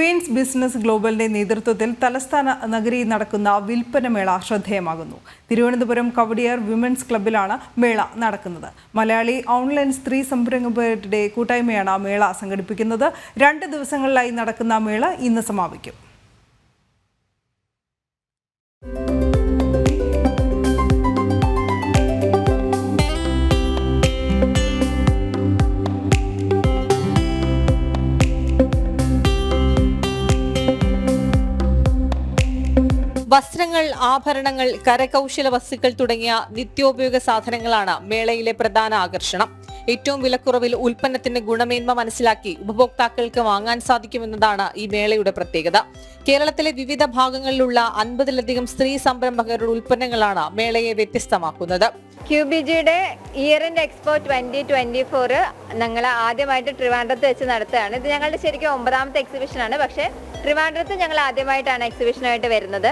Queen's business ഗ്ലോബലിന്റെ നേതൃത്വത്തിൽ തലസ്ഥാന നഗരിയിൽ നടക്കുന്ന വിൽപ്പന മേള ശ്രദ്ധേയമാകുന്നു. തിരുവനന്തപുരം കവടിയാർ വിമൻസ് ക്ലബ്ബിലാണ് മേള നടക്കുന്നത്. മലയാളി ഓൺലൈൻ സ്ത്രീ സംരംഭകരുടെ കൂട്ടായ്മയാണ് മേള സംഘടിപ്പിക്കുന്നത്. 2 ദിവസങ്ങളിലായി നടക്കുന്ന മേള ഇന്ന് സമാപിക്കും. വസ്ത്രങ്ങൾ, ആഭരണങ്ങൾ, കരകൗശല വസ്തുക്കൾ തുടങ്ങിയ നിത്യോപയോഗ സാധനങ്ങളാണ് മേളയിലെ പ്രധാന ആകർഷണം. ഏറ്റവും വിലക്കുറവിൽ ഉൽപ്പന്നത്തിന്റെ ഗുണമേന്മ മനസ്സിലാക്കി ഉപഭോക്താക്കൾക്ക് വാങ്ങാൻ സാധിക്കുമെന്നതാണ് ഈ മേളയുടെ പ്രത്യേകത. കേരളത്തിലെ വിവിധ ഭാഗങ്ങളിലുള്ള 50-ലധികം സ്ത്രീ സംരംഭകരുടെ ഉൽപ്പന്നങ്ങളാണ് മേളയെ വ്യത്യസ്തമാക്കുന്നത്. ക്യൂബിജിയുടെ ഇയർ എൻഡ് എക്സ്പോ 2024 ഞങ്ങൾ ആദ്യമായിട്ട് ട്രിവാൻഡ്രത്ത് വെച്ച് നടത്തുകയാണ്. ഇത് ഞങ്ങളുടെ ശരിക്കും 9ാമത്തെ എക്സിബിഷനാണ്. പക്ഷേ ട്രിവാൻഡ്രത്ത് ഞങ്ങൾ ആദ്യമായിട്ടാണ് എക്സിബിഷനായിട്ട് വരുന്നത്.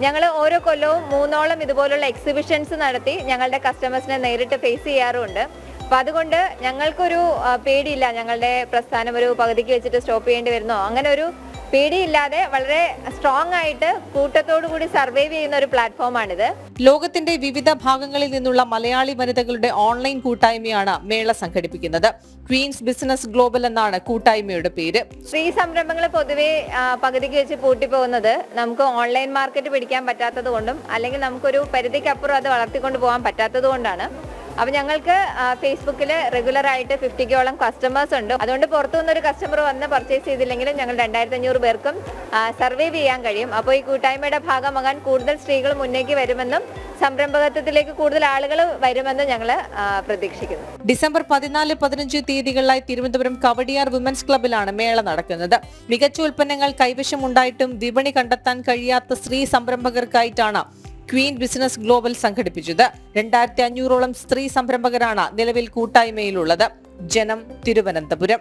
ഞങ്ങൾ ഓരോ കൊല്ലവും 3ഓളം ഇതുപോലുള്ള എക്സിബിഷൻസ് നടത്തി ഞങ്ങളുടെ കസ്റ്റമേഴ്സിനെ നേരിട്ട് ഫേസ് ചെയ്യാറുമുണ്ട്. അപ്പോൾ അതുകൊണ്ട് ഞങ്ങൾക്കൊരു പേടിയില്ല, ഞങ്ങളുടെ പ്രസ്ഥാനം ഒരു പകുതിക്ക് വെച്ചിട്ട് സ്റ്റോപ്പ് ചെയ്യേണ്ടി വരുന്നോ അങ്ങനെ ഒരു പേടിയില്ലാതെ വളരെ സ്ട്രോങ് ആയിട്ട് കൂട്ടത്തോടു കൂടി സർവൈവ് ചെയ്യുന്ന ഒരു പ്ലാറ്റ്ഫോമാണിത്. ലോകത്തിന്റെ വിവിധ ഭാഗങ്ങളിൽ നിന്നുള്ള മലയാളി വനിതകളുടെ ഓൺലൈൻ കൂട്ടായ്മയാണ് മേള സംഘടിപ്പിക്കുന്നത്. ക്വീൻസ് ബിസിനസ് ഗ്ലോബൽ എന്നാണ് കൂട്ടായ്മയുടെ പേര്. സ്ത്രീ സംരംഭങ്ങൾ പൊതുവെ പകുതിക്ക് വെച്ച് പൂട്ടിപ്പോകുന്നത് നമുക്ക് ഓൺലൈൻ മാർക്കറ്റ് പിടിക്കാൻ പറ്റാത്തത് കൊണ്ടും അല്ലെങ്കിൽ നമുക്കൊരു പരിധിക്കപ്പുറം അത് വളർത്തിക്കൊണ്ട് പോകാൻ പറ്റാത്തത് കൊണ്ടാണ്. അപ്പോൾ ഞങ്ങൾക്ക് ഫേസ്ബുക്കിൽ റെഗുലറായിട്ട് 50ക്കോളം കസ്റ്റമേഴ്സ് ഉണ്ട്. അതുകൊണ്ട് പുറത്തുനിന്നൊരു കസ്റ്റമർ വന്ന് പർച്ചേസ് ചെയ്തില്ലെങ്കിലും ഞങ്ങൾ 2500 പേർക്കും സർവൈവ് ചെയ്യാൻ കഴിയും. അപ്പോൾ ഈ കൂട്ടായ്മയുടെ ഭാഗമാകാൻ കൂടുതൽ സ്ത്രീകൾ മുന്നേക്ക് വരുമെന്നും സംരംഭകത്വത്തിലേക്ക് കൂടുതൽ ആളുകൾ വരുമെന്നും ഞങ്ങൾ പ്രതീക്ഷിക്കുന്നു. ഡിസംബർ 14-15 തീയതികളിലായി തിരുവനന്തപുരം കവടിയാർ വിമൻസ് ക്ലബ്ബിലാണ് മേള നടക്കുന്നത്. മികച്ച ഉൽപ്പന്നങ്ങൾ കൈവശമുണ്ടായിട്ടും വിപണി കണ്ടെത്താൻ കഴിയാത്ത സ്ത്രീ സംരംഭകർക്കായിട്ടാണ് ക്വീൻ ബിസിനസ് ഗ്ലോബൽ സംഘടിപ്പിച്ചത്. 2500ഓളം സ്ത്രീ സംരംഭകരാണ് നിലവിൽ കൂട്ടായ്മയിലുള്ളത്. ജനം, തിരുവനന്തപുരം.